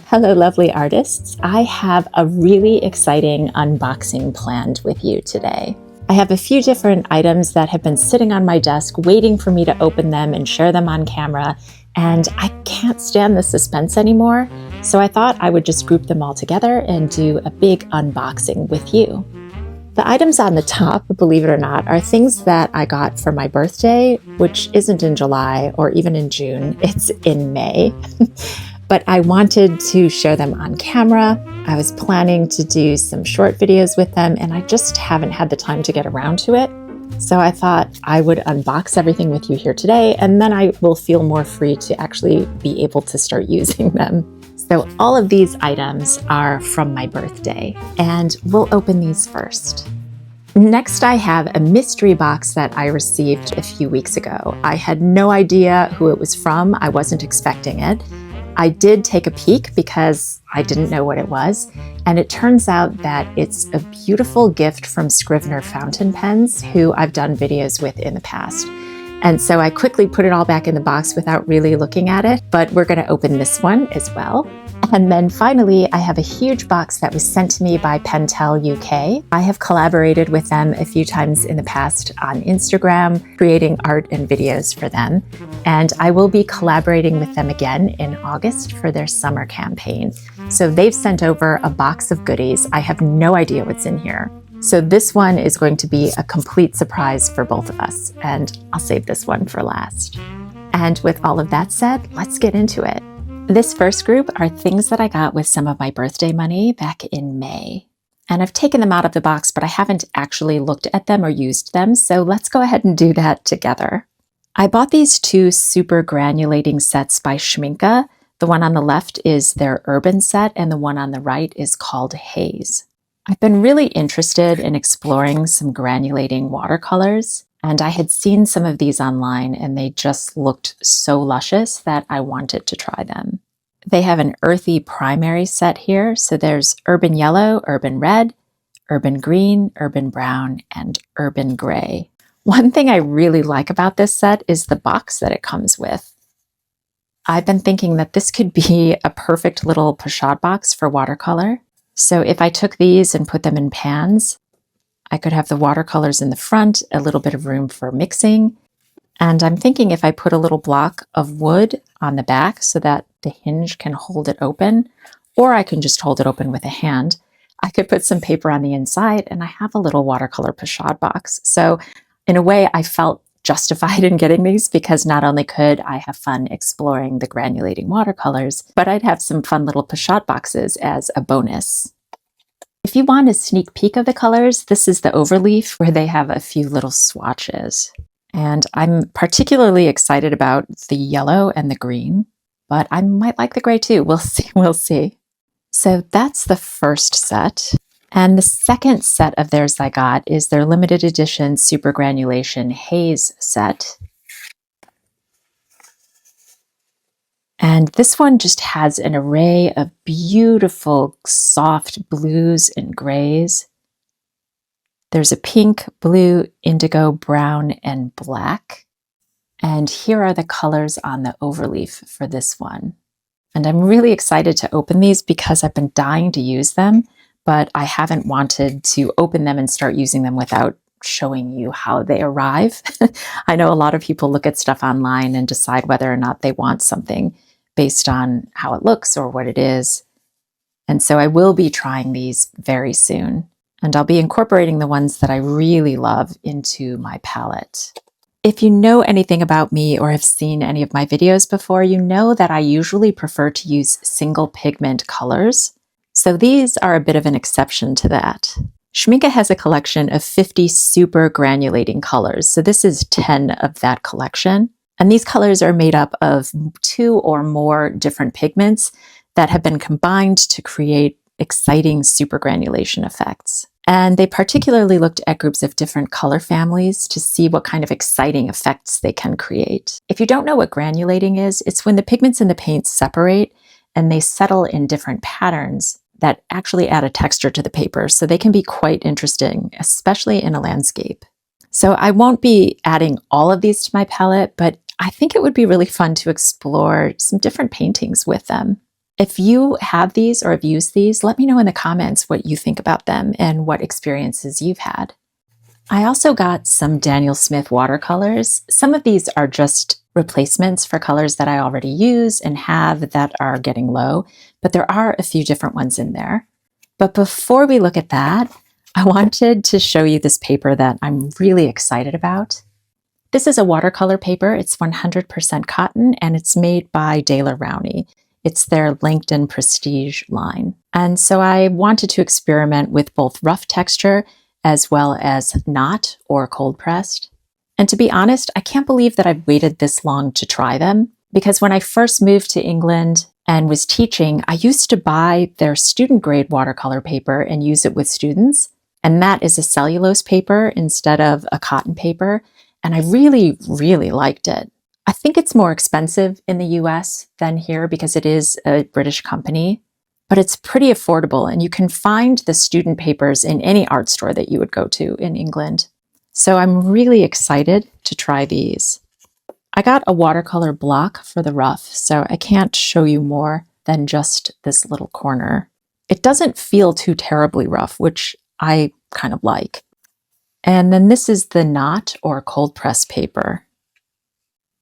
Hello, lovely artists. I have a really exciting unboxing planned with you today. I have a few different items that have been sitting on my desk waiting for me to open them and share them on camera, and I can't stand the suspense anymore, so I thought I would just group them all together and do a big unboxing with you. The items on the top, believe it or not, are things that I got for my birthday, which isn't in July or even in June, it's in May. But I wanted to share them on camera. I was planning to do some short videos with them, and I just haven't had the time to get around to it. So I thought I would unbox everything with you here today, and then I will feel more free to actually be able to start using them. So all of these items are from my birthday, and we'll open these first. Next, I have a mystery box that I received a few weeks ago. I had no idea who it was from. I wasn't expecting it. I did take a peek because I didn't know what it was, and it turns out that it's a beautiful gift from Scriveiner Fountain Pens, who I've done videos with in the past. And so I quickly put it all back in the box without really looking at it, but we're going to open this one as well. And then finally, I have a huge box that was sent to me by Pentel UK. I have collaborated with them a few times in the past on Instagram, creating art and videos for them. And I will be collaborating with them again in August for their summer campaign. So they've sent over a box of goodies. I have no idea what's in here. So this one is going to be a complete surprise for both of us, and I'll save this one for last. And with all of that said, let's get into it. This first group are things that I got with some of my birthday money back in May. And I've taken them out of the box, but I haven't actually looked at them or used them, so let's go ahead and do that together. I bought these two Supergranulating sets by Schmincke. The one on the left is their urban set, and the one on the right is called Haze. I've been really interested in exploring some granulating watercolors, and I had seen some of these online and they just looked so luscious that I wanted to try them. They have an earthy primary set here, so there's urban yellow, urban red, urban green, urban brown, and urban gray. One thing I really like about this set is the box that it comes with. I've been thinking that this could be a perfect little pochade box for watercolor. So if I took these and put them in pans, I could have the watercolors in the front, a little bit of room for mixing. And I'm thinking if I put a little block of wood on the back so that the hinge can hold it open, or I can just hold it open with a hand, I could put some paper on the inside and I have a little watercolor pochade box. So in a way, I felt justified in getting these because not only could I have fun exploring the granulating watercolors, but I'd have some fun little pochade boxes as a bonus. If you want a sneak peek of the colors, this is the overleaf where they have a few little swatches. And I'm particularly excited about the yellow and the green, but I might like the gray too. We'll see. So that's the first set. And the second set of theirs I got is their limited edition Supergranulation Haze set. And this one just has an array of beautiful, soft blues and grays. There's a pink, blue, indigo, brown, and black. And here are the colors on the overleaf for this one. And I'm really excited to open these because I've been dying to use them, but I haven't wanted to open them and start using them without showing you how they arrive. I know a lot of people look at stuff online and decide whether or not they want something based on how it looks or what it is. And so I will be trying these very soon, and I'll be incorporating the ones that I really love into my palette. If you know anything about me or have seen any of my videos before, you know that I usually prefer to use single pigment colors. So these are a bit of an exception to that. Schmincke has a collection of 50 Supergranulating colors, so this is 10 of that collection. And these colors are made up of 2 or more different pigments that have been combined to create exciting supergranulation effects. And they particularly looked at groups of different color families to see what kind of exciting effects they can create. If you don't know what granulating is, it's when the pigments in the paint separate and they settle in different patterns that actually add a texture to the paper, so they can be quite interesting, especially in a landscape. So I won't be adding all of these to my palette, but I think it would be really fun to explore some different paintings with them. If you have these or have used these, let me know in the comments what you think about them and what experiences you've had. I also got some Daniel Smith watercolors. Some of these are just replacements for colors that I already use and have that are getting low, but there are a few different ones in there. But before we look at that, I wanted to show you this paper that I'm really excited about. This is a watercolor paper. It's 100% cotton and it's made by Rowney. It's their Langton Prestige line. And so I wanted to experiment with both rough texture as well as knot or cold pressed. And to be honest, I can't believe that I've waited this long to try them, because when I first moved to England and was teaching, I used to buy their student grade watercolor paper and use it with students. And that is a cellulose paper instead of a cotton paper. And I really, really liked it. I think it's more expensive in the US than here because it is a British company, but it's pretty affordable and you can find the student papers in any art store that you would go to in England. So I'm really excited to try these. I got a watercolor block for the rough, so I can't show you more than just this little corner. It doesn't feel too terribly rough, which I kind of like. And then this is the knot or cold press paper.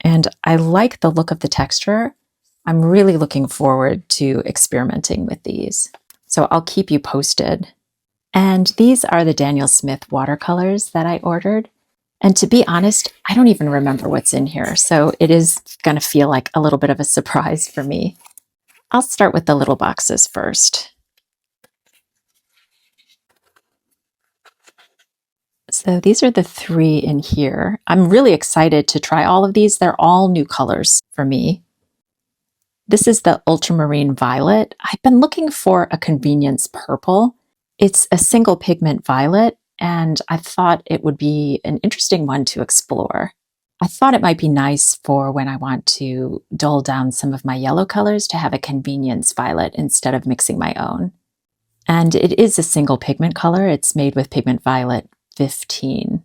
And I like the look of the texture. I'm really looking forward to experimenting with these. So I'll keep you posted. And these are the Daniel Smith watercolors that I ordered. And to be honest, I don't even remember what's in here. So it is going to feel like a little bit of a surprise for me. I'll start with the little boxes first. So these are the 3 in here. I'm really excited to try all of these. They're all new colors for me. This is the ultramarine violet. I've been looking for a convenience purple. It's a single pigment violet, and I thought it would be an interesting one to explore. I thought it might be nice for when I want to dull down some of my yellow colors to have a convenience violet instead of mixing my own. And it is a single pigment color. It's made with pigment violet 15.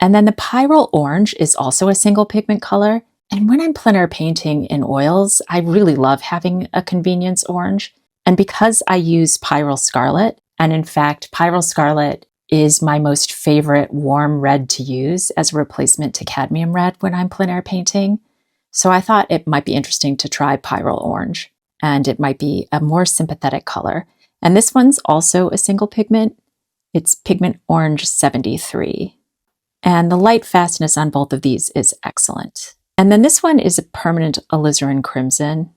And then the pyrrole orange is also a single pigment color. And when I'm plein air painting in oils, I really love having a convenience orange. And because I use pyrrole scarlet, and in fact, pyrrole scarlet is my most favorite warm red to use as a replacement to cadmium red when I'm plein air painting. So I thought it might be interesting to try pyrrole orange, and it might be a more sympathetic color. And this one's also a single pigment. It's pigment orange 73. And the light fastness on both of these is excellent. And then this one is a permanent alizarin crimson.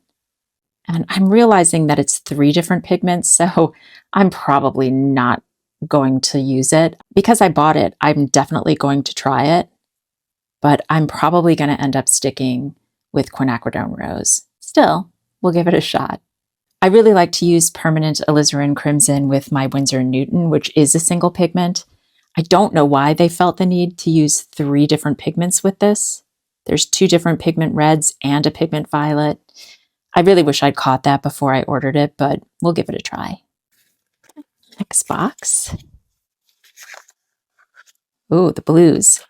And I'm realizing that it's 3 different pigments, so I'm probably not going to use it. Because I bought it, I'm definitely going to try it, but I'm probably going to end up sticking with quinacridone rose. Still, we'll give it a shot. I really like to use permanent alizarin crimson with my Winsor & Newton, which is a single pigment. I don't know why they felt the need to use 3 different pigments with this. There's 2 different pigment reds and a pigment violet. I really wish I'd caught that before I ordered it, but we'll give it a try. Next box. Ooh, the blues.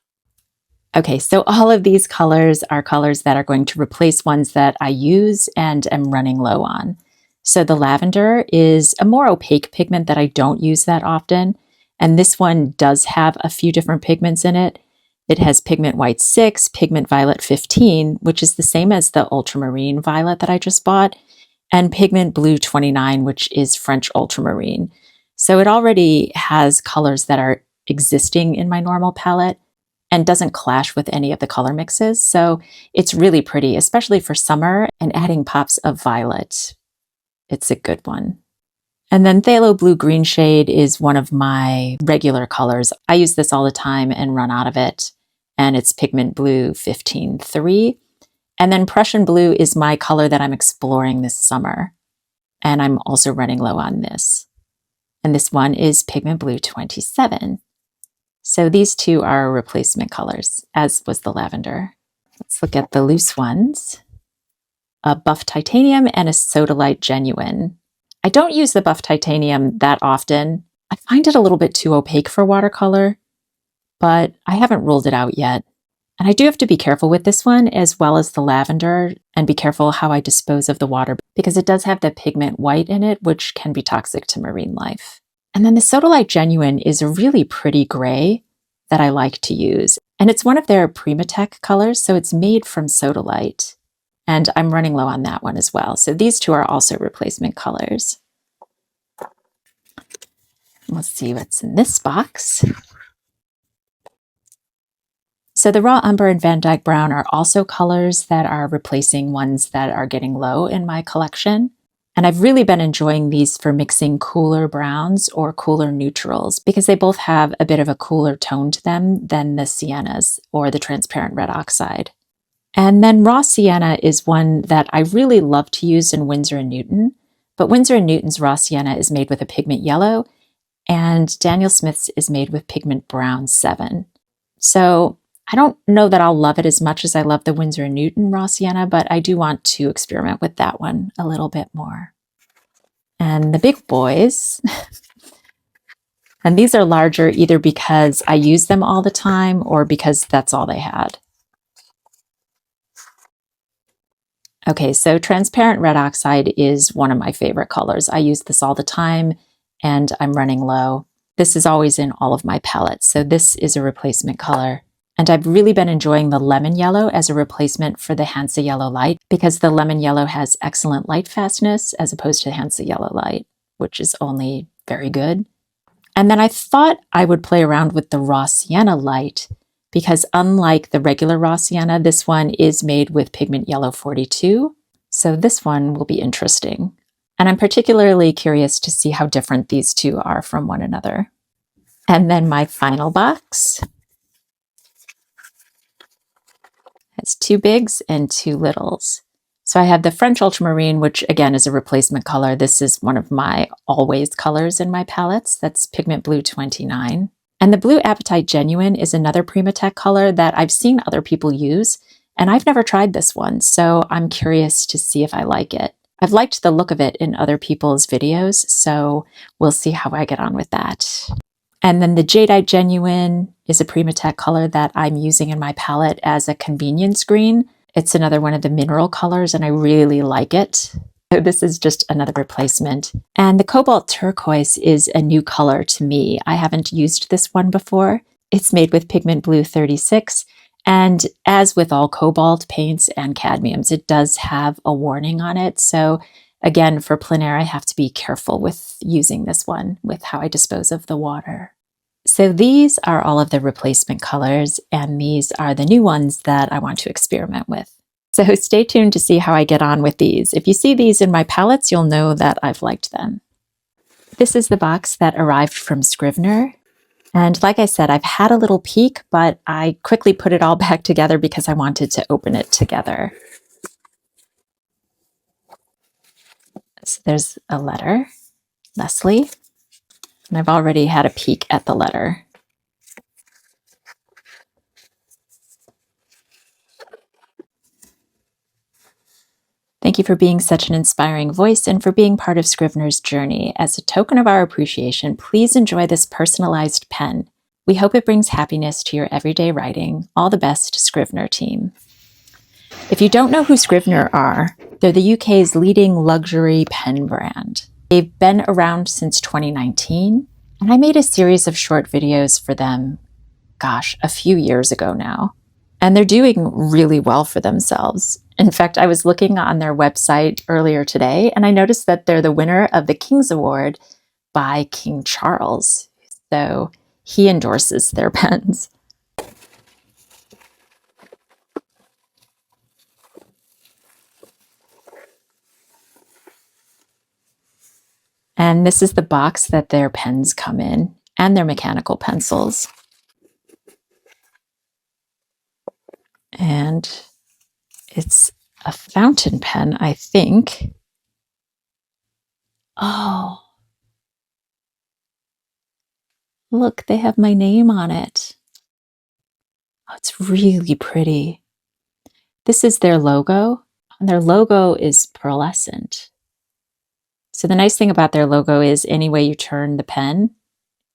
Okay, so all of these colors are colors that are going to replace ones that I use and am running low on. So the lavender is a more opaque pigment that I don't use that often. And this one does have a few different pigments in it. It has pigment white 6, pigment violet 15, which is the same as the ultramarine violet that I just bought, and pigment blue 29, which is French ultramarine. So it already has colors that are existing in my normal palette and doesn't clash with any of the color mixes. So it's really pretty, especially for summer and adding pops of violet. It's a good one. And then phthalo blue green shade is one of my regular colors. I use this all the time and run out of it. And it's pigment blue 15-3. And then Prussian blue is my color that I'm exploring this summer. And I'm also running low on this. And this one is pigment blue 27. So these 2 are replacement colors, as was the lavender. Let's look at the loose ones. A buff titanium and a sodalite genuine. I don't use the buff titanium that often. I find it a little bit too opaque for watercolor, but I haven't ruled it out yet. And I do have to be careful with this one as well as the lavender, and be careful how I dispose of the water because it does have the pigment white in it, which can be toxic to marine life. And then the Sodalite Genuine is a really pretty gray that I like to use. And it's one of their Primatech colors, so it's made from Sodalite. And I'm running low on that one as well. So these two are also replacement colors. Let's see what's in this box. So the Raw Umber and Van Dyke Brown are also colors that are replacing ones that are getting low in my collection. And I've really been enjoying these for mixing cooler browns or cooler neutrals because they both have a bit of a cooler tone to them than the siennas or the transparent red oxide. And then Raw Sienna is one that I really love to use in Winsor & Newton, but Winsor & Newton's Raw Sienna is made with a pigment yellow, and Daniel Smith's is made with pigment brown 7. So I don't know that I'll love it as much as I love the Winsor & Newton Raw Sienna, but I do want to experiment with that one a little bit more. And the big boys, and these are larger either because I use them all the time or because that's all they had. Okay, so transparent red oxide is one of my favorite colors. I use this all the time and I'm running low. This is always in all of my palettes, so this is a replacement color. And I've really been enjoying the lemon yellow as a replacement for the Hansa Yellow Light because the lemon yellow has excellent light fastness as opposed to Hansa Yellow Light, which is only very good. And then I thought I would play around with the Raw Sienna Light because unlike the regular Raw Sienna, this one is made with pigment yellow 42. So this one will be interesting. And I'm particularly curious to see how different these two are from one another. And then my final box has 2 bigs and 2 littles. So I have the French Ultramarine, which again is a replacement color. This is one of my always colors in my palettes. That's pigment blue 29. And the Blue Apatite Genuine is another Primatech color that I've seen other people use, and I've never tried this one, so I'm curious to see if I like it. I've liked the look of it in other people's videos, so we'll see how I get on with that. And then the Jadeite Genuine is a Primatech color that I'm using in my palette as a convenience green. It's another one of the mineral colors, and I really like it. So this is just another replacement. And the Cobalt Turquoise is a new color to me. I haven't used this one before. It's made with pigment blue 36. And as with all cobalt paints and cadmiums, it does have a warning on it. So again, for plein air, I have to be careful with using this one with how I dispose of the water. So these are all of the replacement colors, and these are the new ones that I want to experiment with. So stay tuned to see how I get on with these. If you see these in my palettes, you'll know that I've liked them. This is the box that arrived from Scrivener. And like I said, I've had a little peek, but I quickly put it all back together because I wanted to open it together. So there's a letter, Leslie, and I've already had a peek at the letter. Thank you for being such an inspiring voice and for being part of Scrivener's journey. As a token of our appreciation, please enjoy this personalized pen. We hope it brings happiness to your everyday writing. All the best, Scrivener team. If you don't know who Scrivener are, they're the UK's leading luxury pen brand. They've been around since 2019, and I made a series of short videos for them, a few years ago now. And they're doing really well for themselves. In fact, I was looking on their website earlier today, and I noticed that they're the winner of the King's Award by King Charles. So he endorses their pens. And this is the box that their pens come in, and their mechanical pencils. And it's a fountain pen, I think. Oh, look, they have my name on it. Oh, it's really pretty. This is their logo, and their logo is pearlescent. So the nice thing about their logo is any way you turn the pen,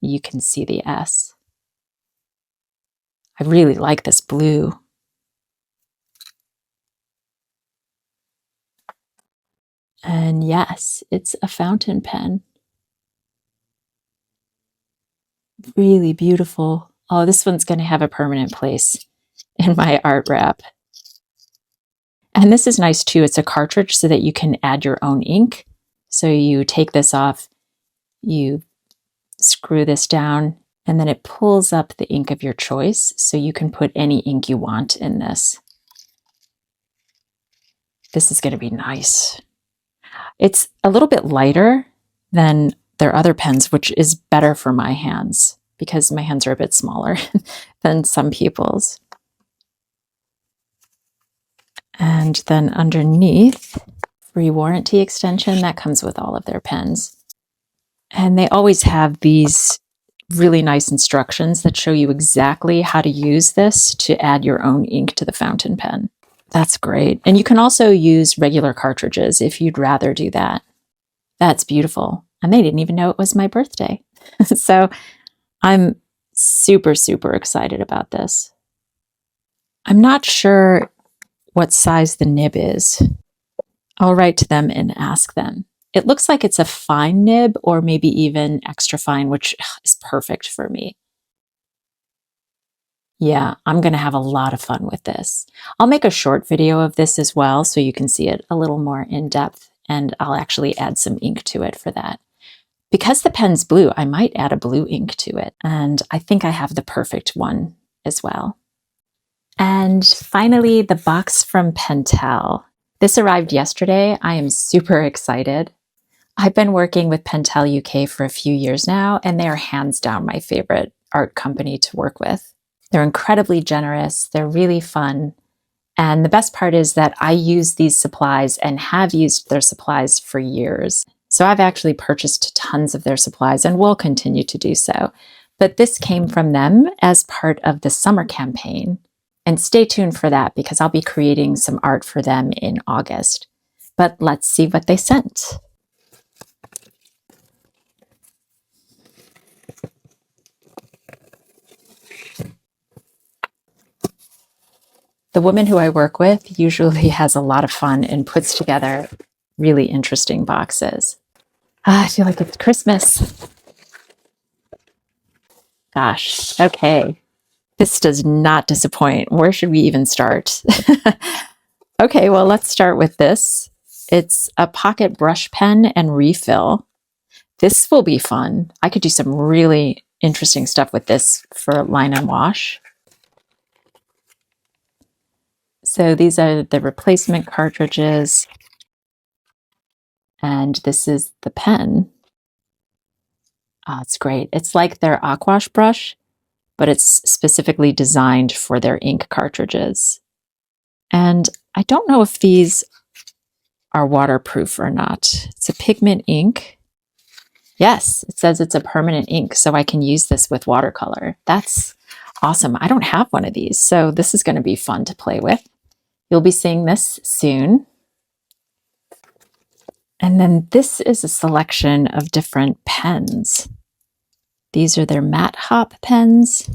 you can see the S. I really like this blue. And yes, it's a fountain pen. Really beautiful. Oh, this one's going to have a permanent place in my art wrap. And this is nice too. It's a cartridge so that you can add your own ink. So you take this off, you screw this down, and then it pulls up the ink of your choice. So you can put any ink you want in this. This is going to be nice. It's a little bit lighter than their other pens, which is better for my hands because my hands are a bit smaller than some people's. And then underneath, free warranty extension that comes with all of their pens. And they always have these really nice instructions that show you exactly how to use this to add your own ink to the fountain pen. That's great. And you can also use regular cartridges if you'd rather do that. That's beautiful. And they didn't even know it was my birthday. So I'm super, super excited about this. I'm not sure what size the nib is. I'll write to them and ask them. It looks like it's a fine nib or maybe even extra fine, which is perfect for me. Yeah, I'm going to have a lot of fun with this. I'll make a short video of this as well so you can see it a little more in depth, and I'll actually add some ink to it for that. Because the pen's blue, I might add a blue ink to it, and I think I have the perfect one as well. And finally, the box from Pentel. This arrived yesterday. I am super excited. I've been working with Pentel UK for a few years now, and they are hands down my favorite art company to work with. They're incredibly generous, they're really fun, and the best part is that I use these supplies and have used their supplies for years. So I've actually purchased tons of their supplies and will continue to do so. But this came from them as part of the summer campaign. And stay tuned for that because I'll be creating some art for them in August. But let's see what they sent. The woman who I work with usually has a lot of fun and puts together really interesting boxes. I feel like it's Christmas. Gosh, okay. This does not disappoint. Where should we even start? Okay, well, let's start with this. It's a pocket brush pen and refill. This will be fun. I could do some really interesting stuff with this for line and wash. So these are the replacement cartridges. And this is the pen. Oh, it's great. It's like their aquash brush, but it's specifically designed for their ink cartridges. And I don't know if these are waterproof or not. It's a pigment ink. Yes, it says it's a permanent ink, so I can use this with watercolor. That's awesome. I don't have one of these, so this is going to be fun to play with. You'll be seeing this soon. And then this is a selection of different pens. These are their Mattehop pens.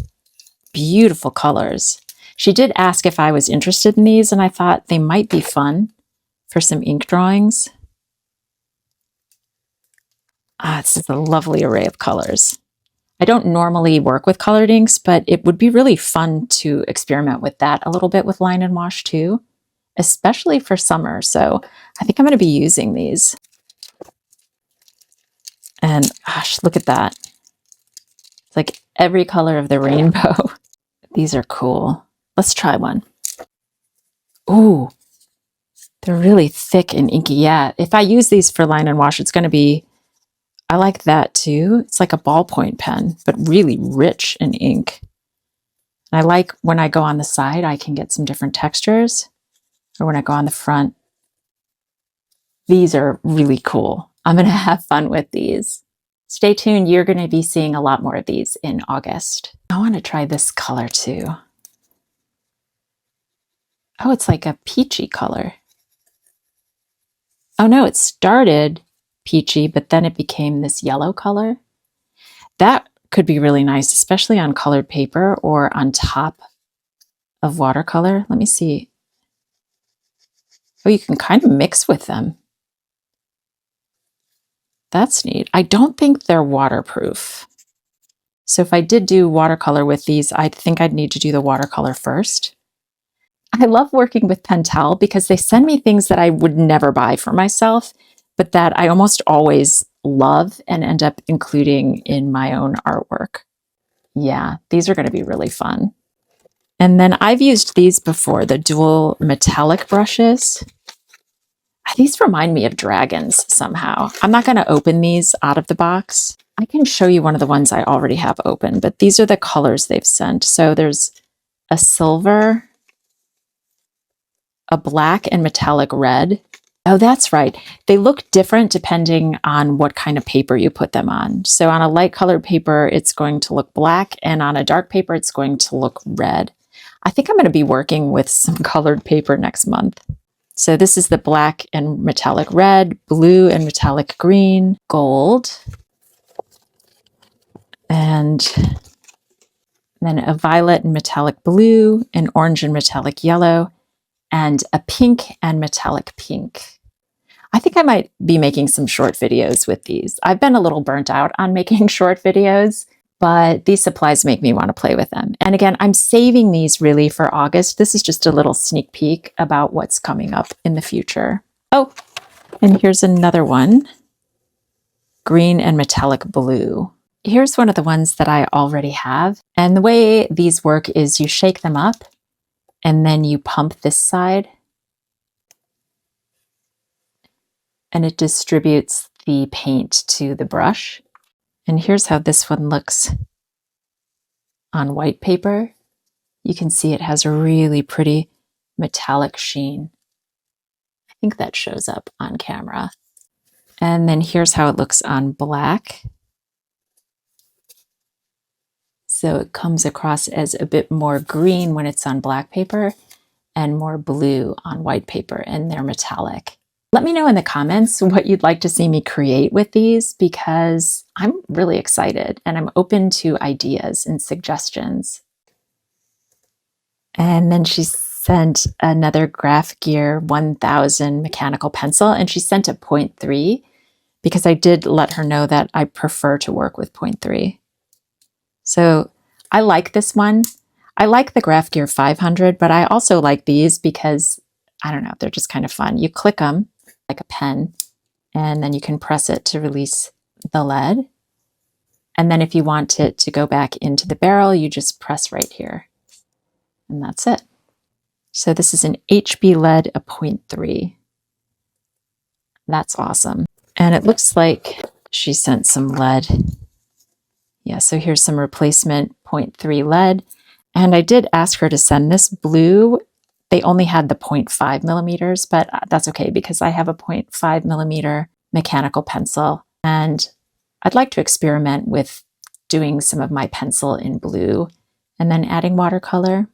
Beautiful colors. She did ask if I was interested in these, and I thought they might be fun for some ink drawings. This is a lovely array of colors. I don't normally work with colored inks, but it would be really fun to experiment with that a little bit with line and wash too, especially for summer. So I think I'm going to be using these. And gosh, look at that. It's like every color of the rainbow. These are cool. Let's try one. Ooh, they're really thick and inky. Yeah, if I use these for line and wash, it's going to be, I like that too. It's like a ballpoint pen, but really rich in ink. And I like when I go on the side, I can get some different textures. Or when I go on the front, these are really cool. I'm going to have fun with these. Stay tuned. You're going to be seeing a lot more of these in August. I want to try this color too. Oh, it's like a peachy color. Oh no, it started peachy, but then it became this yellow color. That could be really nice, especially on colored paper or on top of watercolor. Let me see. Oh, you can kind of mix with them. That's neat. I don't think they're waterproof. So if I did do watercolor with these, I think I'd need to do the watercolor first. I love working with Pentel because they send me things that I would never buy for myself, but that I almost always love and end up including in my own artwork. Yeah, these are going to be really fun. And then I've used these before, the dual metallic brushes. These remind me of dragons somehow. I'm not going to open these out of the box. I can show you one of the ones I already have open, but these are the colors they've sent. So there's a silver, a black and metallic red. Oh, that's right. They look different depending on what kind of paper you put them on. So on a light colored paper, it's going to look black, and on a dark paper, it's going to look red. I think I'm going to be working with some colored paper next month. So this is the black and metallic red, blue and metallic green, gold, and then a violet and metallic blue, an orange and metallic yellow, and a pink and metallic pink. I think I might be making some short videos with these. I've been a little burnt out on making short videos, but these supplies make me want to play with them. And again, I'm saving these really for August. This is just a little sneak peek about what's coming up in the future. Oh, and here's another one, green and metallic blue. Here's one of the ones that I already have. And the way these work is you shake them up and then you pump this side and it distributes the paint to the brush. And here's how this one looks on white paper. You can see it has a really pretty metallic sheen. I think that shows up on camera. And then here's how it looks on black. So it comes across as a bit more green when it's on black paper and more blue on white paper, and they're metallic. Let me know in the comments what you'd like to see me create with these, because I'm really excited and I'm open to ideas and suggestions. And then she sent another Graphgear 1000 mechanical pencil, and she sent a 0.3 because I did let her know that I prefer to work with 0.3. So I like this one. I like the Graphgear 500, but I also like these because, I don't know, they're just kind of fun. You click them like a pen, and then you can press it to release the lead. And then if you want it to go back into the barrel, you just press right here. And that's it. So this is an HB lead, a 0.3. That's awesome. And it looks like she sent some lead. Yeah, so here's some replacement 0.3 lead. And I did ask her to send this blue. They only had the 0.5 millimeters, but that's okay because I have a 0.5 millimeter mechanical pencil. And I'd like to experiment with doing some of my pencil in blue and then adding watercolor.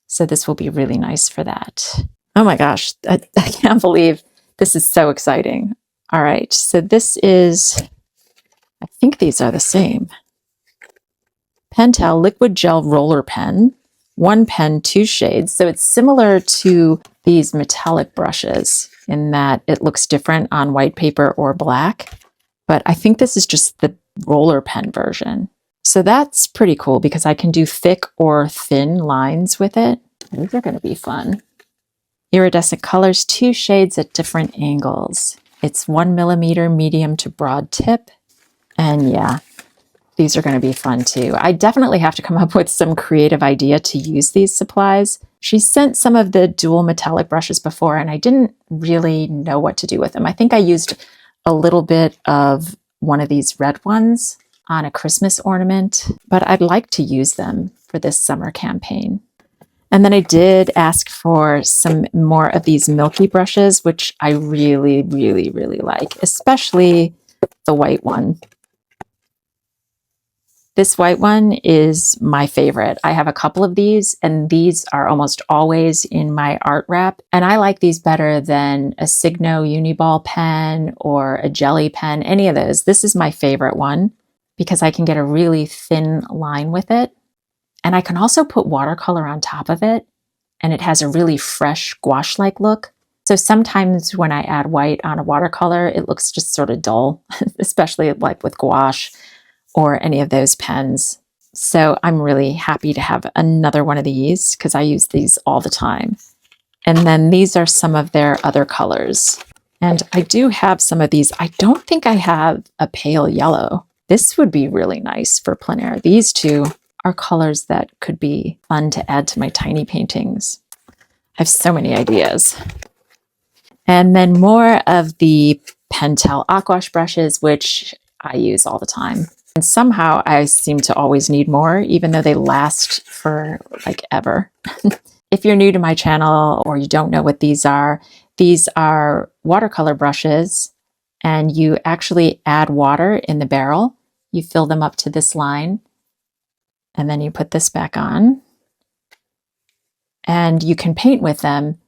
So this will be really nice for that. Oh my gosh, I can't believe this is so exciting. All right, so this is, I think these are the same. Pentel Liquid Gel Roller Pen, 1 pen, 2 shades. So it's similar to these metallic brushes in that it looks different on white paper or black, but I think this is just the roller pen version. So that's pretty cool because I can do thick or thin lines with it. These are going to be fun. Iridescent colors, 2 shades at different angles. It's 1 millimeter medium to broad tip. And yeah, these are going to be fun too. I definitely have to come up with some creative idea to use these supplies. She sent some of the dual metallic brushes before, and I didn't really know what to do with them. I think I used a little bit of one of these red ones on a Christmas ornament, but I'd like to use them for this summer campaign. And then I did ask for some more of these milky brushes, which I really, really, really like, especially the white one. This white one is my favorite. I have a couple of these, and these are almost always in my art wrap. And I like these better than a Signo Uniball pen or a Jelly pen, any of those. This is my favorite one because I can get a really thin line with it. And I can also put watercolor on top of it, and it has a really fresh gouache-like look. So sometimes when I add white on a watercolor, it looks just sort of dull, especially like with gouache or any of those pens. So I'm really happy to have another one of these because I use these all the time. And then these are some of their other colors. And I do have some of these. I don't think I have a pale yellow. This would be really nice for plein air. These two are colors that could be fun to add to my tiny paintings. I have so many ideas. And then more of the Pentel aquash brushes, which I use all the time. And somehow I seem to always need more, even though they last for like ever. If you're new to my channel or you don't know what these are watercolor brushes, and you actually add water in the barrel. You fill them up to this line, and then you put this back on. And you can paint with them,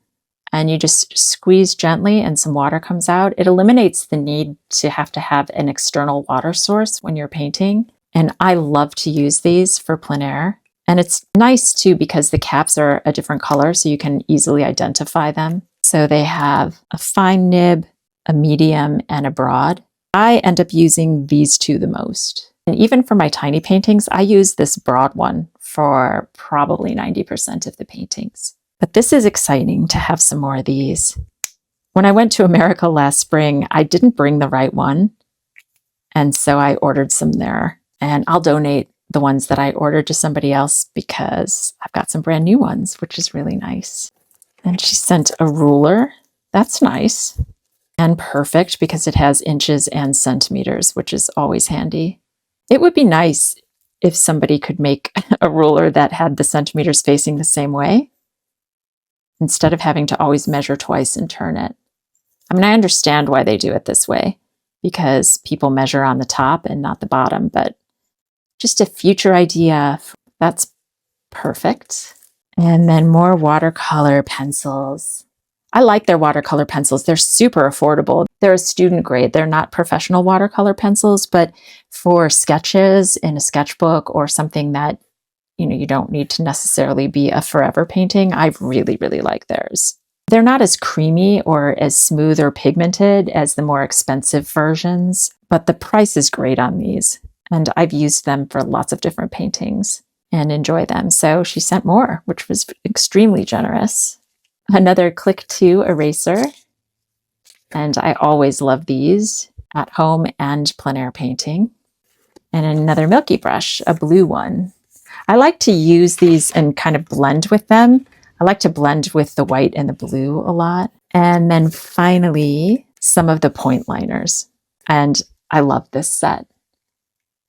and you just squeeze gently and some water comes out. It eliminates the need to have an external water source when you're painting. And I love to use these for plein air. And it's nice too because the caps are a different color, so you can easily identify them. So they have a fine nib, a medium, and a broad. I end up using these two the most. And even for my tiny paintings, I use this broad one for probably 90% of the paintings. But this is exciting to have some more of these. When I went to America last spring, I didn't bring the right one. And so I ordered some there. And I'll donate the ones that I ordered to somebody else because I've got some brand new ones, which is really nice. And she sent a ruler. That's nice. And perfect because it has inches and centimeters, which is always handy. It would be nice if somebody could make a ruler that had the centimeters facing the same way, instead of having to always measure twice and turn it. I mean, I understand why they do it this way, because people measure on the top and not the bottom, but just a future idea. That's perfect. And then more watercolor pencils. I like their watercolor pencils. They're super affordable. They're a student grade. They're not professional watercolor pencils, but for sketches in a sketchbook or something that you don't need to necessarily be a forever painting, I really, really like theirs. They're not as creamy or as smooth or pigmented as the more expensive versions, but the price is great on these. And I've used them for lots of different paintings and enjoy them. So she sent more, which was extremely generous. Another Click 2 eraser. And I always love these at home and plein air painting. And another Milky brush, a blue one. I like to use these and kind of blend with them. I like to blend with the white and the blue a lot. And then finally, some of the point liners. And I love this set.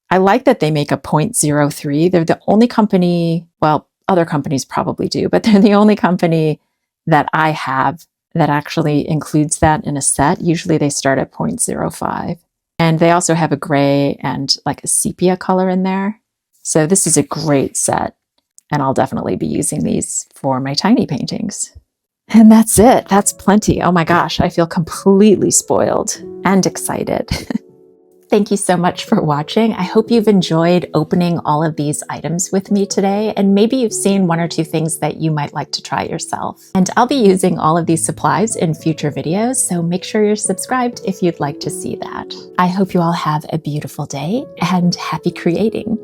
I like that they make a 0.03. They're the only company, well, other companies probably do, but they're the only company that I have that actually includes that in a set. Usually they start at 0.05. And they also have a gray and like a sepia color in there. So this is a great set, and I'll definitely be using these for my tiny paintings. And that's it. That's plenty. Oh my gosh, I feel completely spoiled and excited. Thank you so much for watching. I hope you've enjoyed opening all of these items with me today, and maybe you've seen one or two things that you might like to try yourself. And I'll be using all of these supplies in future videos, so make sure you're subscribed if you'd like to see that. I hope you all have a beautiful day and happy creating.